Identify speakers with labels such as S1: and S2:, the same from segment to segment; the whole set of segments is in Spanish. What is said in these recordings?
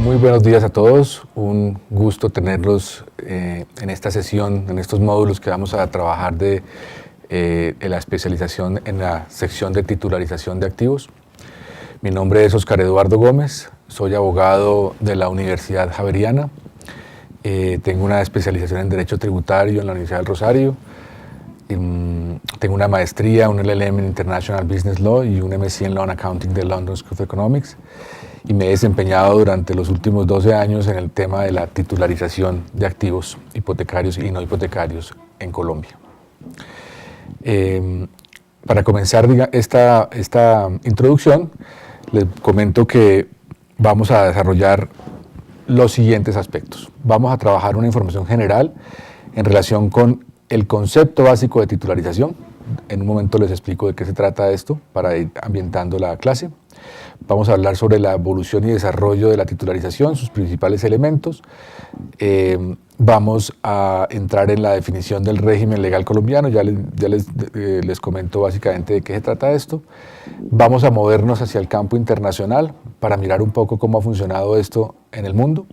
S1: Muy buenos días a todos, un gusto tenerlos en esta sesión, en estos módulos que vamos a trabajar de la especialización en la sección de titularización de activos. Mi nombre es Oscar Eduardo Gómez, soy abogado de la Universidad Javeriana, tengo una especialización en Derecho Tributario en la Universidad del Rosario, tengo una maestría, un LLM en International Business Law y un MSc en Law and Accounting de London School of Economics, y me he desempeñado durante los últimos 12 años en el tema de la titularización de activos hipotecarios y no hipotecarios en Colombia. Para comenzar esta introducción, les comento que vamos a desarrollar los siguientes aspectos. Vamos a trabajar una información general en relación con el concepto básico de titularización. En un momento les explico de qué se trata esto para ir ambientando la clase. Vamos a hablar sobre la evolución y desarrollo de la titularización, sus principales elementos. Vamos a entrar en la definición del régimen legal colombiano, ya les comento básicamente de qué se trata esto. Vamos a movernos hacia el campo internacional para mirar un poco cómo ha funcionado esto en el mundo.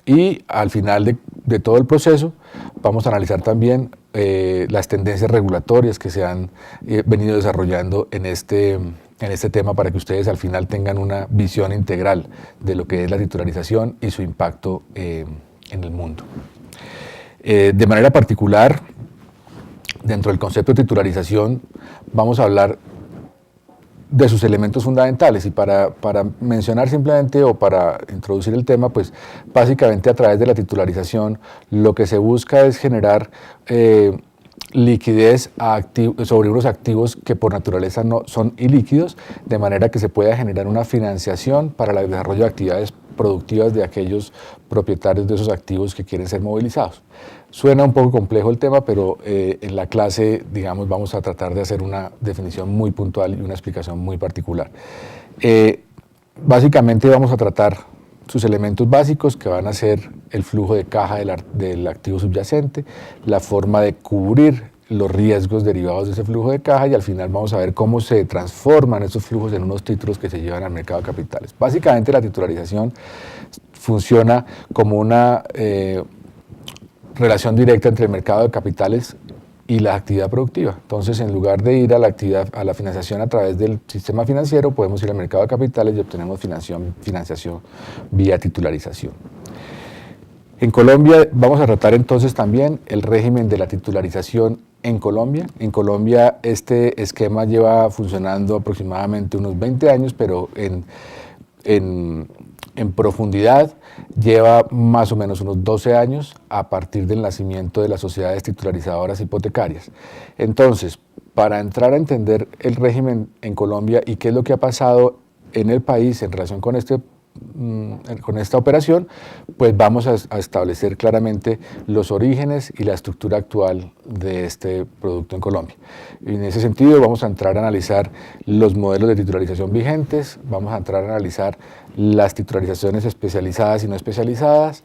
S1: Y al final de todo el proceso vamos a analizar también las tendencias regulatorias que se han venido desarrollando en este tema para que ustedes al final tengan una visión integral de lo que es la titularización y su impacto en el mundo. De manera particular, dentro del concepto de titularización, vamos a hablar de sus elementos fundamentales, y para mencionar simplemente o para introducir el tema, pues básicamente a través de la titularización lo que se busca es generar liquidez sobre unos activos que por naturaleza no son ilíquidos, de manera que se pueda generar una financiación para el desarrollo de actividades productivas de aquellos propietarios de esos activos que quieren ser movilizados. Suena un poco complejo el tema, pero en la clase, digamos, vamos a tratar de hacer una definición muy puntual y una explicación muy particular. Básicamente vamos a tratar sus elementos básicos, que van a ser el flujo de caja del activo subyacente, la forma de cubrir los riesgos derivados de ese flujo de caja, y al final vamos a ver cómo se transforman esos flujos en unos títulos que se llevan al mercado de capitales. Básicamente la titularización funciona como una relación directa entre el mercado de capitales y la actividad productiva. Entonces, en lugar de ir a la financiación a través del sistema financiero, podemos ir al mercado de capitales y obtenemos financiación vía titularización. En Colombia vamos a tratar entonces también el régimen de la titularización en Colombia. En Colombia este esquema lleva funcionando aproximadamente unos 20 años, pero en profundidad lleva más o menos unos 12 años a partir del nacimiento de las sociedades titularizadoras hipotecarias. Entonces, para entrar a entender el régimen en Colombia y qué es lo que ha pasado en el país en relación con esta operación, pues vamos a establecer claramente los orígenes y la estructura actual de este producto en Colombia. Y en ese sentido vamos a entrar a analizar los modelos de titularización vigentes, vamos a entrar a analizar las titularizaciones especializadas y no especializadas,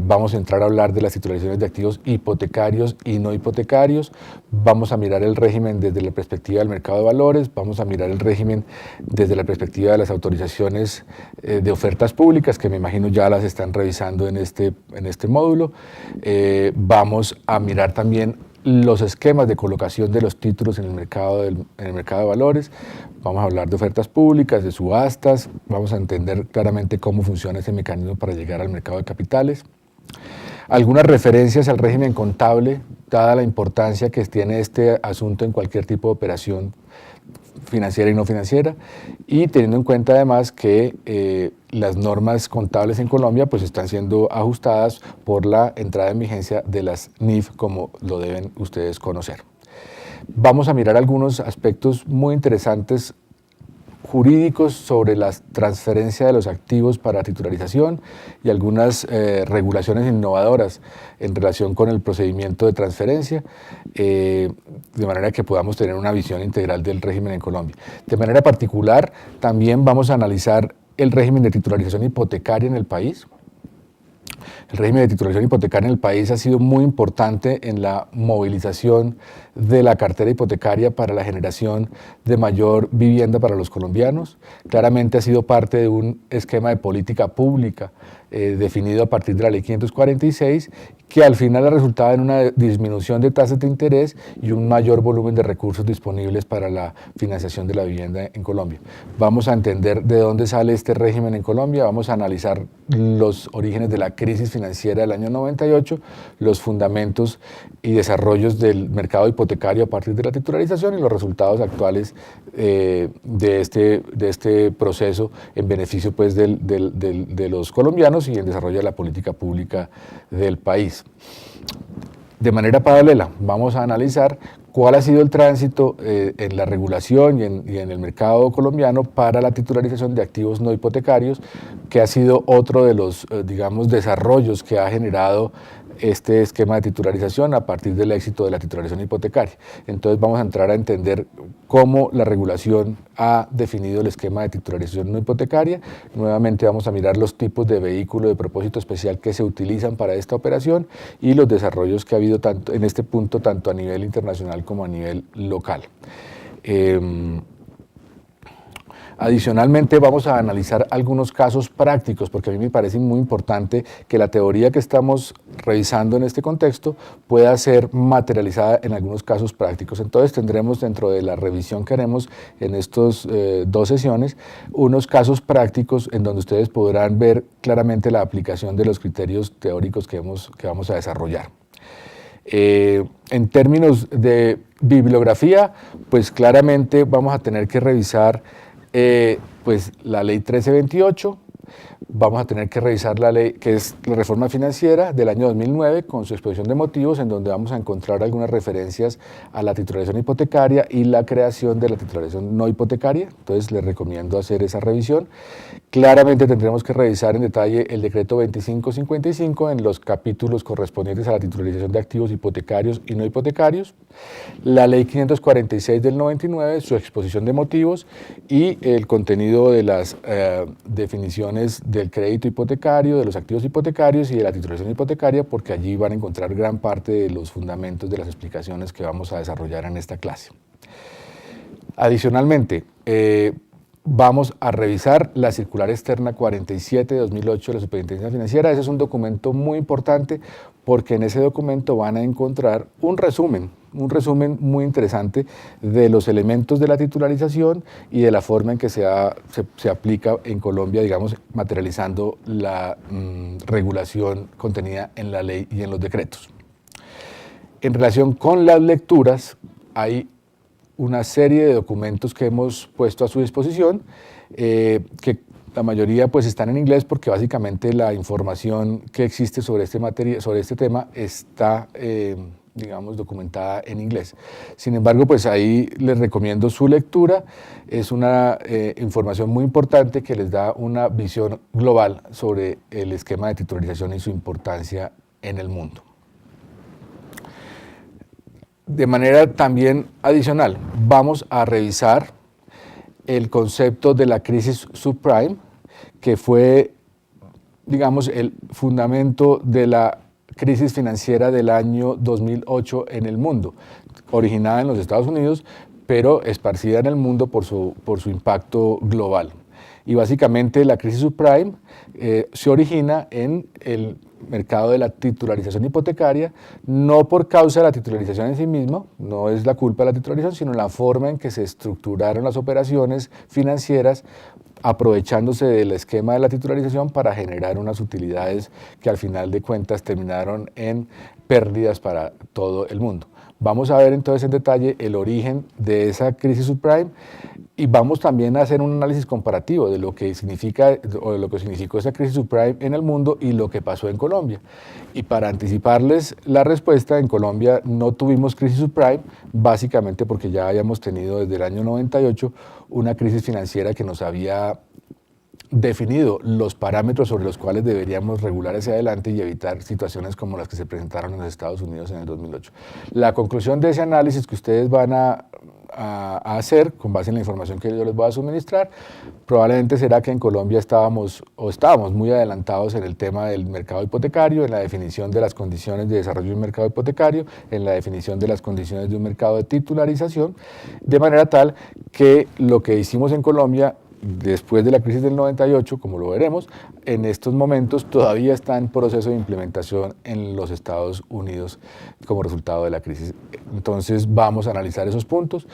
S1: vamos a entrar a hablar de las titularizaciones de activos hipotecarios y no hipotecarios, vamos a mirar el régimen desde la perspectiva del mercado de valores, vamos a mirar el régimen desde la perspectiva de las autorizaciones de ofertas públicas, que me imagino ya las están revisando en este módulo, vamos a mirar también los esquemas de colocación de los títulos en el mercado de valores, vamos a hablar de ofertas públicas, de subastas, vamos a entender claramente cómo funciona ese mecanismo para llegar al mercado de capitales. Algunas referencias al régimen contable, dada la importancia que tiene este asunto en cualquier tipo de operación financiera y no financiera, y teniendo en cuenta además que las normas contables en Colombia pues están siendo ajustadas por la entrada en vigencia de las NIF, como lo deben ustedes conocer. Vamos a mirar algunos aspectos muy interesantes jurídicos sobre la transferencia de los activos para titularización y algunas regulaciones innovadoras en relación con el procedimiento de transferencia, de manera que podamos tener una visión integral del régimen en Colombia. De manera particular, también vamos a analizar el régimen de titularización hipotecaria en el país. El régimen de titularización hipotecaria en el país ha sido muy importante en la movilización de la cartera hipotecaria para la generación de mayor vivienda para los colombianos. Claramente ha sido parte de un esquema de política pública definido a partir de la Ley 546, que al final ha resultado en una disminución de tasas de interés y un mayor volumen de recursos disponibles para la financiación de la vivienda en Colombia. Vamos a entender de dónde sale este régimen en Colombia, vamos a analizar los orígenes de la crisis financiera del año 98, los fundamentos y desarrollos del mercado hipotecario a partir de la titularización y los resultados actuales de este proceso en beneficio pues, de los colombianos y en desarrollo de la política pública del país. De manera paralela, vamos a analizar cuál ha sido el tránsito en la regulación y en el mercado colombiano para la titularización de activos no hipotecarios, que ha sido otro de los, digamos, desarrollos que ha generado este esquema de titularización a partir del éxito de la titularización hipotecaria. Entonces vamos a entrar a entender cómo la regulación ha definido el esquema de titularización no hipotecaria. Nuevamente vamos a mirar los tipos de vehículo de propósito especial que se utilizan para esta operación y los desarrollos que ha habido tanto, en este punto tanto a nivel internacional como a nivel local. Adicionalmente vamos a analizar algunos casos prácticos, porque a mí me parece muy importante que la teoría que estamos revisando en este contexto pueda ser materializada en algunos casos prácticos. Entonces tendremos dentro de la revisión que haremos en estas 2 sesiones unos casos prácticos en donde ustedes podrán ver claramente la aplicación de los criterios teóricos que vamos a desarrollar. En términos de bibliografía, pues claramente vamos a tener que revisar pues la ley 1328, vamos a tener que revisar la ley que es la reforma financiera del año 2009 con su exposición de motivos, en donde vamos a encontrar algunas referencias a la titularización hipotecaria y la creación de la titularización no hipotecaria. Entonces les recomiendo hacer esa revisión. Claramente tendremos que revisar en detalle el decreto 2555 en los capítulos correspondientes a la titularización de activos hipotecarios y no hipotecarios, la ley 546 del 99, su exposición de motivos y el contenido de las definiciones del crédito hipotecario, de los activos hipotecarios y de la titularización hipotecaria, porque allí van a encontrar gran parte de los fundamentos de las explicaciones que vamos a desarrollar en esta clase. Adicionalmente, vamos a revisar la circular externa 47 de 2008 de la Superintendencia Financiera. Ese es un documento muy importante porque en ese documento van a encontrar un resumen muy interesante de los elementos de la titularización y de la forma en que se aplica en Colombia, digamos, materializando la regulación contenida en la ley y en los decretos. En relación con las lecturas, hay una serie de documentos que hemos puesto a su disposición, que la mayoría pues están en inglés porque básicamente la información que existe sobre este tema está digamos, documentada en inglés. Sin embargo, pues ahí les recomiendo su lectura. Es una información muy importante que les da una visión global sobre el esquema de titularización y su importancia en el mundo. De manera también adicional, vamos a revisar el concepto de la crisis subprime, que fue, digamos, el fundamento de la crisis financiera del año 2008 en el mundo, originada en los Estados Unidos, pero esparcida en el mundo por su impacto global. Y básicamente la crisis subprime se origina en el mercado de la titularización hipotecaria, no por causa de la titularización en sí misma, no es la culpa de la titularización, sino la forma en que se estructuraron las operaciones financieras aprovechándose del esquema de la titularización para generar unas utilidades que al final de cuentas terminaron en pérdidas para todo el mundo. Vamos a ver entonces en detalle el origen de esa crisis subprime y vamos también a hacer un análisis comparativo de lo que significa o de lo que significó esa crisis subprime en el mundo y lo que pasó en Colombia. Y para anticiparles la respuesta, en Colombia no tuvimos crisis subprime, básicamente porque ya habíamos tenido desde el año 98 una crisis financiera que nos había definido los parámetros sobre los cuales deberíamos regular hacia adelante y evitar situaciones como las que se presentaron en los Estados Unidos en el 2008. La conclusión de ese análisis que ustedes van a a hacer con base en la información que yo les voy a suministrar. Probablemente será que en Colombia estábamos muy adelantados en el tema del mercado hipotecario, en la definición de las condiciones de desarrollo de un mercado hipotecario, en la definición de las condiciones de un mercado de titularización, de manera tal que lo que hicimos en Colombia después de la crisis del 98, como lo veremos, en estos momentos todavía está en proceso de implementación en los Estados Unidos como resultado de la crisis. Entonces vamos a analizar esos puntos.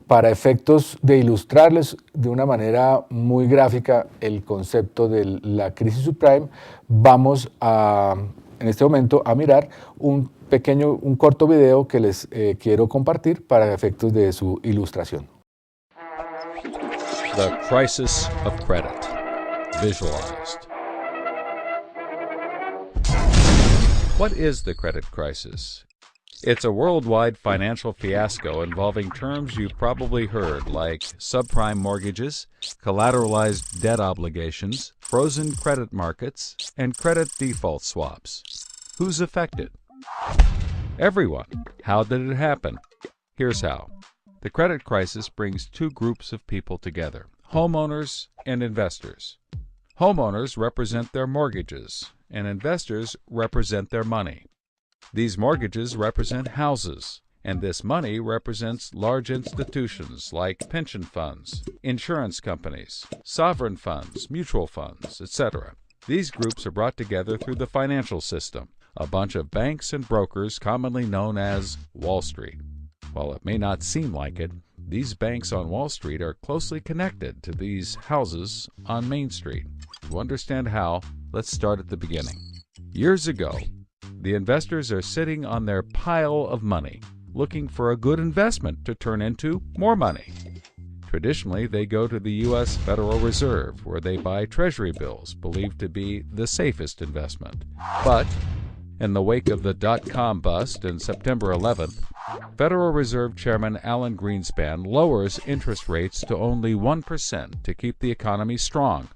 S1: Para efectos de ilustrarles de una manera muy gráfica el concepto de la crisis subprime, vamos en este momento a mirar un corto video que les quiero compartir para efectos de su ilustración.
S2: The crisis of credit, visualized. What is the credit crisis? It's a worldwide financial fiasco involving terms you've probably heard like subprime mortgages, collateralized debt obligations, frozen credit markets, and credit default swaps. Who's affected? Everyone. How did it happen? Here's how. The credit crisis brings two groups of people together, homeowners and investors. Homeowners represent their mortgages, and investors represent their money. These mortgages represent houses, and this money represents large institutions like pension funds, insurance companies, sovereign funds, mutual funds, etc. These groups are brought together through the financial system, a bunch of banks and brokers commonly known as Wall Street. While it may not seem like it, these banks on Wall Street are closely connected to these houses on Main Street. To understand how, let's start at the beginning. Years ago, the investors are sitting on their pile of money, looking for a good investment to turn into more money. Traditionally, they go to the U.S. Federal Reserve, where they buy Treasury bills, believed to be the safest investment. But in the wake of the dot-com bust in September 11th, Federal Reserve Chairman Alan Greenspan lowers interest rates to only 1% to keep the economy strong.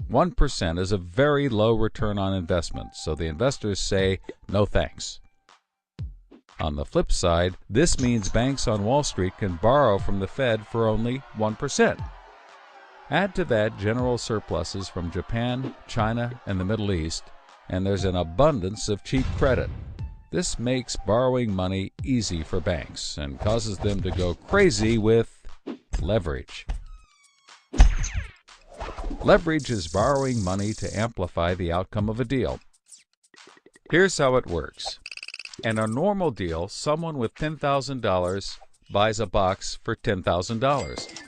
S2: 1% is a very low return on investment, so the investors say, no thanks. On the flip side, this means banks on Wall Street can borrow from the Fed for only 1%. Add to that general surpluses from Japan, China, and the Middle East, and there's an abundance of cheap credit. This makes borrowing money easy for banks and causes them to go crazy with leverage. Leverage is borrowing money to amplify the outcome of a deal. Here's how it works. In a normal deal, someone with $10,000 buys a box for $10,000.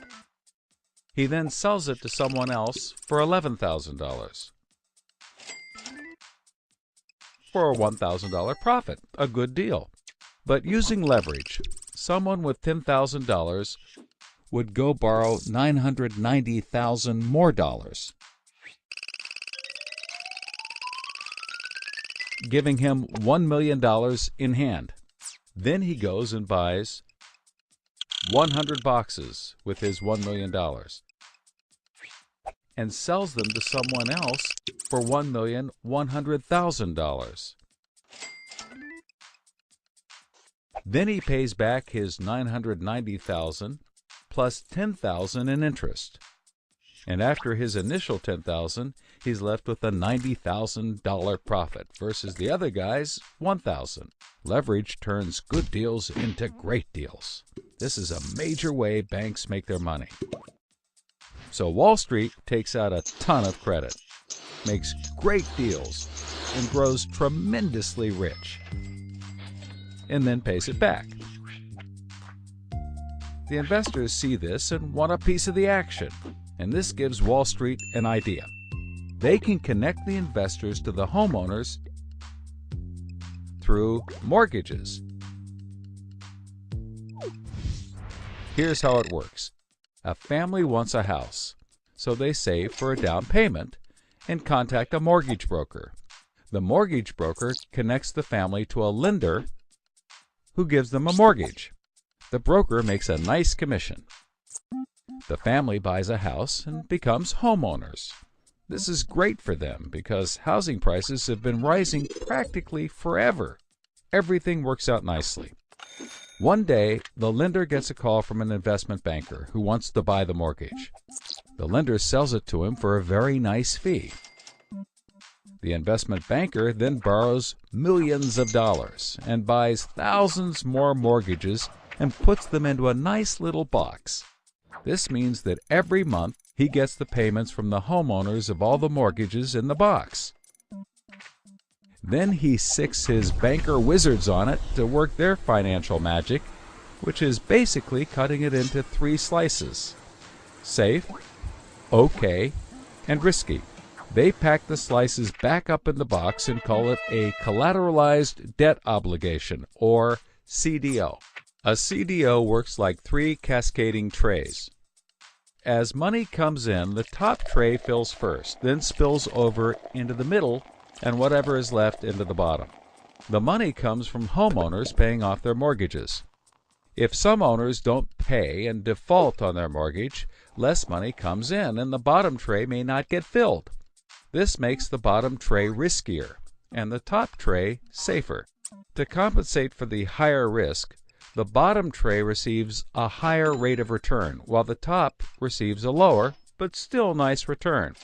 S2: He then sells it to someone else for $11,000. For a $1,000 profit, a good deal. But using leverage, someone with $10,000 would go borrow $990,000 more dollars, giving him $1 million in hand. Then he goes and buys 100 boxes with his $1 million and sells them to someone else for $1,100,000. Then he pays back his $990,000 plus $10,000 in interest. And after his initial $10,000, he's left with a $90,000 profit versus the other guy's $1,000. Leverage turns good deals into great deals. This is a major way banks make their money. So Wall Street takes out a ton of credit, makes great deals, and grows tremendously rich, and then pays it back. The investors see this and want a piece of the action, and this gives Wall Street an idea. They can connect the investors to the homeowners through mortgages. Here's how it works. A family wants a house, so they save for a down payment and contact a mortgage broker. The mortgage broker connects the family to a lender who gives them a mortgage. The broker makes a nice commission. The family buys a house and becomes homeowners. This is great for them because housing prices have been rising practically forever. Everything works out nicely. One day, the lender gets a call from an investment banker who wants to buy the mortgage. The lender sells it to him for a very nice fee. The investment banker then borrows millions of dollars and buys thousands more mortgages and puts them into a nice little box. This means that every month he gets the payments from the homeowners of all the mortgages in the box. Then he sicks his banker wizards on it to work their financial magic, which is basically cutting it into 3 slices: safe, okay, and risky. They pack the slices back up in the box and call it a collateralized debt obligation, or CDO. A CDO works like 3 cascading trays. As money comes in, the top tray fills first, then spills over into the middle, and whatever is left into the bottom. The money comes from homeowners paying off their mortgages. If some owners don't pay and default on their mortgage, less money comes in and the bottom tray may not get filled. This makes the bottom tray riskier and the top tray safer. To compensate for the higher risk, the bottom tray receives a higher rate of return, while the top receives a lower, but still nice return.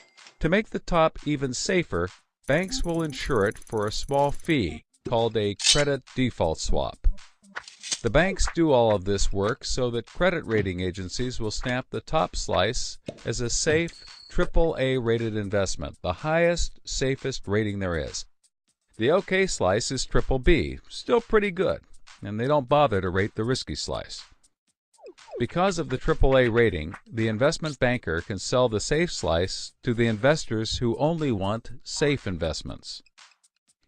S2: To make the top even safer, banks will insure it for a small fee called a credit default swap. The banks do all of this work so that credit rating agencies will stamp the top slice as a safe, AAA rated investment, the highest, safest rating there is. The OK slice is BBB, still pretty good, and they don't bother to rate the risky slice. Because of the AAA rating, the investment banker can sell the safe slice to the investors who only want safe investments.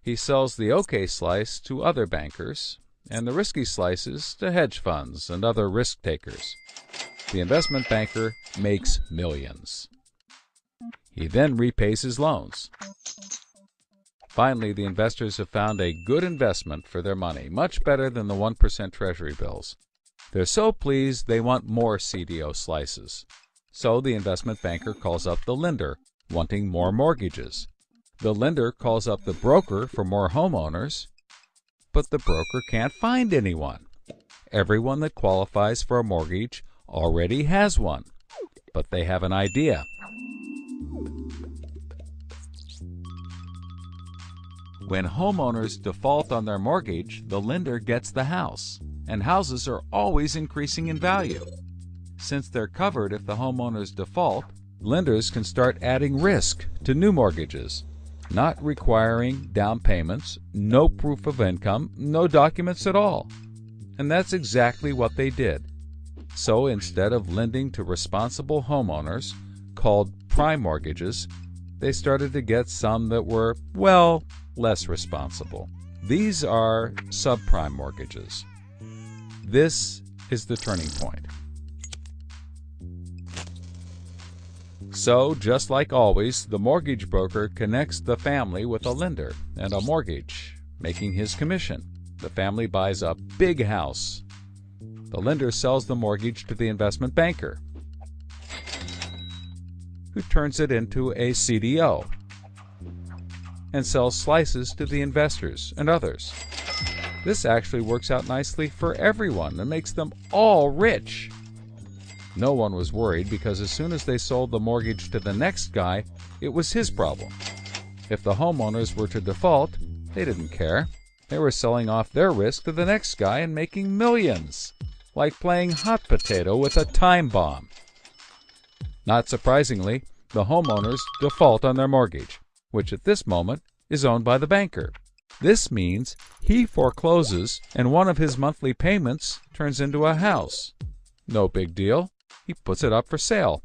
S2: He sells the OK slice to other bankers, and the risky slices to hedge funds and other risk takers. The investment banker makes millions. He then repays his loans. Finally, the investors have found a good investment for their money, much better than the 1% Treasury bills. They're so pleased they want more CDO slices. So the investment banker calls up the lender, wanting more mortgages. The lender calls up the broker for more homeowners, but the broker can't find anyone. Everyone that qualifies for a mortgage already has one, but they have an idea. When homeowners default on their mortgage, the lender gets the house, and houses are always increasing in value. Since they're covered if the homeowners default, lenders can start adding risk to new mortgages, not requiring down payments, no proof of income, no documents at all. And that's exactly what they did. So instead of lending to responsible homeowners, called prime mortgages, they started to get some that were, well, less responsible. These are subprime mortgages. This is the turning point. So, just like always, the mortgage broker connects the family with a lender and a mortgage, making his commission. The family buys a big house. The lender sells the mortgage to the investment banker, who turns it into a CDO and sells slices to the investors and others. This actually works out nicely for everyone and makes them all rich. No one was worried because as soon as they sold the mortgage to the next guy, it was his problem. If the homeowners were to default, they didn't care. They were selling off their risk to the next guy and making millions, like playing hot potato with a time bomb. Not surprisingly, the homeowners default on their mortgage, which at this moment is owned by the banker. This means he forecloses and one of his monthly payments turns into a house. No big deal. He puts it up for sale.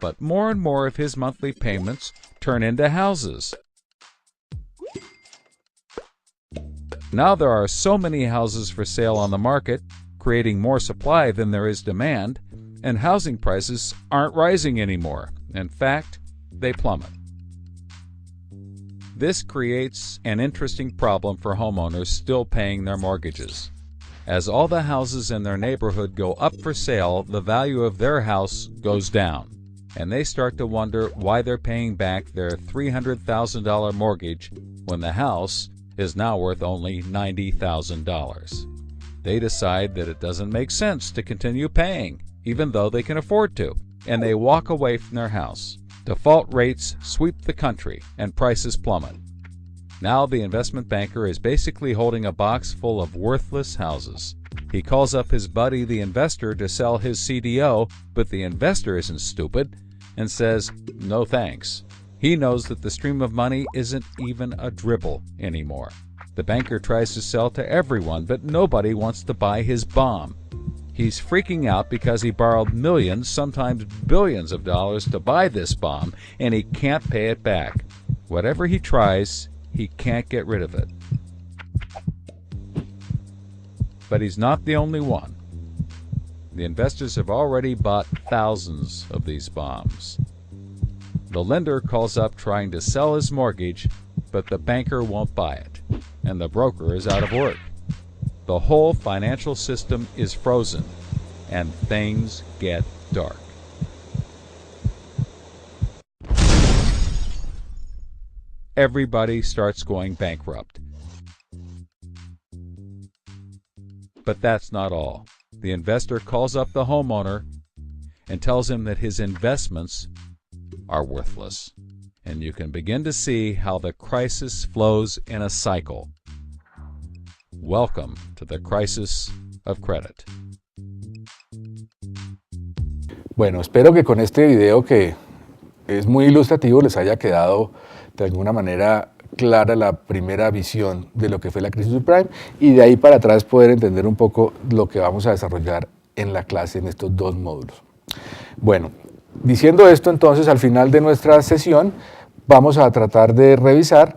S2: But more and more of his monthly payments turn into houses. Now there are so many houses for sale on the market, creating more supply than there is demand, and housing prices aren't rising anymore. In fact, they plummet. This creates an interesting problem for homeowners still paying their mortgages. As all the houses in their neighborhood go up for sale, the value of their house goes down, and they start to wonder why they're paying back their $300,000 mortgage when the house is now worth only $90,000. They decide that it doesn't make sense to continue paying, even though they can afford to, and they walk away from their house. Default rates sweep the country and prices plummet. Now the investment banker is basically holding a box full of worthless houses. He calls up his buddy the investor to sell his CDO, but the investor isn't stupid and says, no thanks. He knows that the stream of money isn't even a dribble anymore. The banker tries to sell to everyone, but nobody wants to buy his bomb. He's freaking out because he borrowed millions, sometimes billions of dollars to buy this bomb, and he can't pay it back. Whatever he tries, he can't get rid of it. But he's not the only one. The investors have already bought thousands of these bombs. The lender calls up trying to sell his mortgage, but the banker won't buy it, and the broker is out of work. The whole financial system is frozen, and things get dark. Everybody starts going bankrupt. But that's not all. The investor calls up the homeowner and tells him that his investments are worthless. And you can begin to see how the crisis flows in a cycle. Welcome to the crisis of credit.
S1: Bueno, espero que con este video, que es muy ilustrativo, les haya quedado de alguna manera clara la primera visión de lo que fue la crisis subprime, y de ahí para atrás poder entender un poco lo que vamos a desarrollar en la clase en estos dos módulos. Bueno, diciendo esto, entonces al final de nuestra sesión vamos a tratar de revisar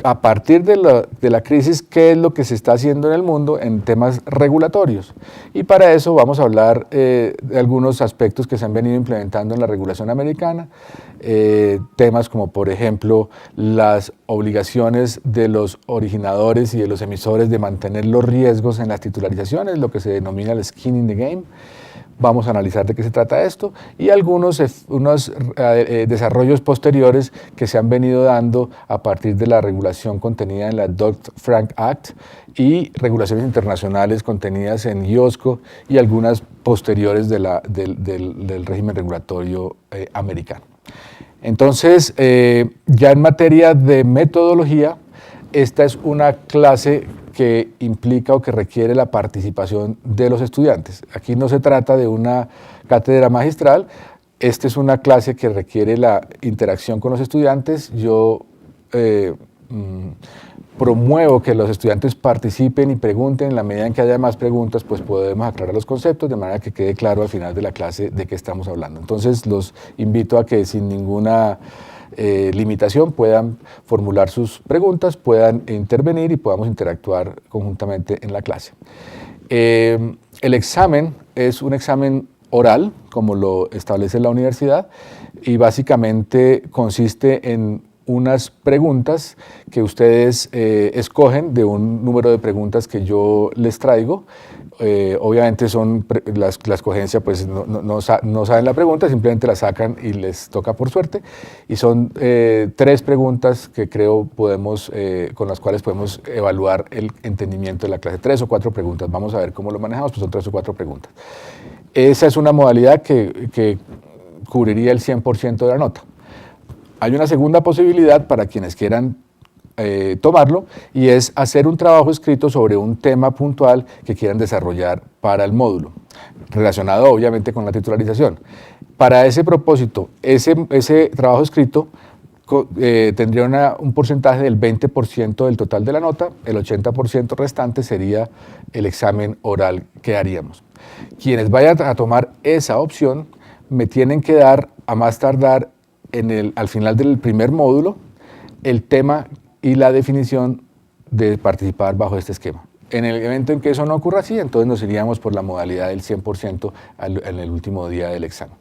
S1: a partir de la crisis qué es lo que se está haciendo en el mundo en temas regulatorios. Y para eso vamos a hablar de algunos aspectos que se han venido implementando en la regulación americana, temas como por ejemplo las obligaciones de los originadores y de los emisores de mantener los riesgos en las titularizaciones, lo que se denomina el skin in the game. Vamos a analizar de qué se trata esto y algunos desarrollos posteriores que se han venido dando a partir de la regulación contenida en la Dodd-Frank Act y regulaciones internacionales contenidas en IOSCO y algunas posteriores del régimen regulatorio americano. Entonces, ya en materia de metodología, esta es una clase que implica o que requiere la participación de los estudiantes. Aquí no se trata de una cátedra magistral, esta es una clase que requiere la interacción con los estudiantes. Yo promuevo que los estudiantes participen y pregunten. En la medida en que haya más preguntas, pues podemos aclarar los conceptos de manera que quede claro al final de la clase de qué estamos hablando. Entonces los invito a que sin ninguna limitación puedan formular sus preguntas, puedan intervenir y podamos interactuar conjuntamente en la clase. El examen es un examen oral, como lo establece la universidad, y básicamente consiste en unas preguntas que ustedes escogen de un número de preguntas que yo les traigo. Obviamente son la escogencia, pues no saben la pregunta, simplemente la sacan y les toca por suerte, y son 3 preguntas que creo con las cuales podemos evaluar el entendimiento de la clase. 3 o 4 preguntas, vamos a ver cómo lo manejamos, pues son 3 o 4 preguntas. Esa es una modalidad que cubriría el 100% de la nota. Hay una segunda posibilidad para quienes quieran tomarlo, y es hacer un trabajo escrito sobre un tema puntual que quieran desarrollar para el módulo, relacionado obviamente con la titularización. Para ese propósito, ese trabajo escrito tendría un porcentaje del 20% del total de la nota, el 80% restante sería el examen oral que haríamos. Quienes vayan a tomar esa opción me tienen que dar, a más tardar al final del primer módulo, el tema y la definición de participar bajo este esquema. En el evento en que eso no ocurra así, entonces nos iríamos por la modalidad del 100% en el último día del examen.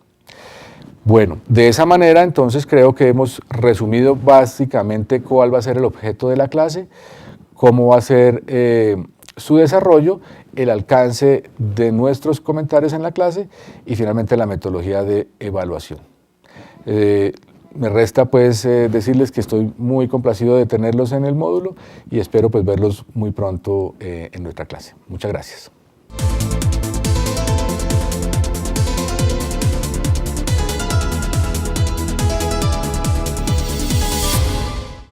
S1: Bueno, de esa manera entonces creo que hemos resumido básicamente cuál va a ser el objeto de la clase, cómo va a ser su desarrollo, el alcance de nuestros comentarios en la clase y finalmente la metodología de evaluación. me resta pues decirles que estoy muy complacido de tenerlos en el módulo y espero pues verlos muy pronto en nuestra clase. Muchas gracias.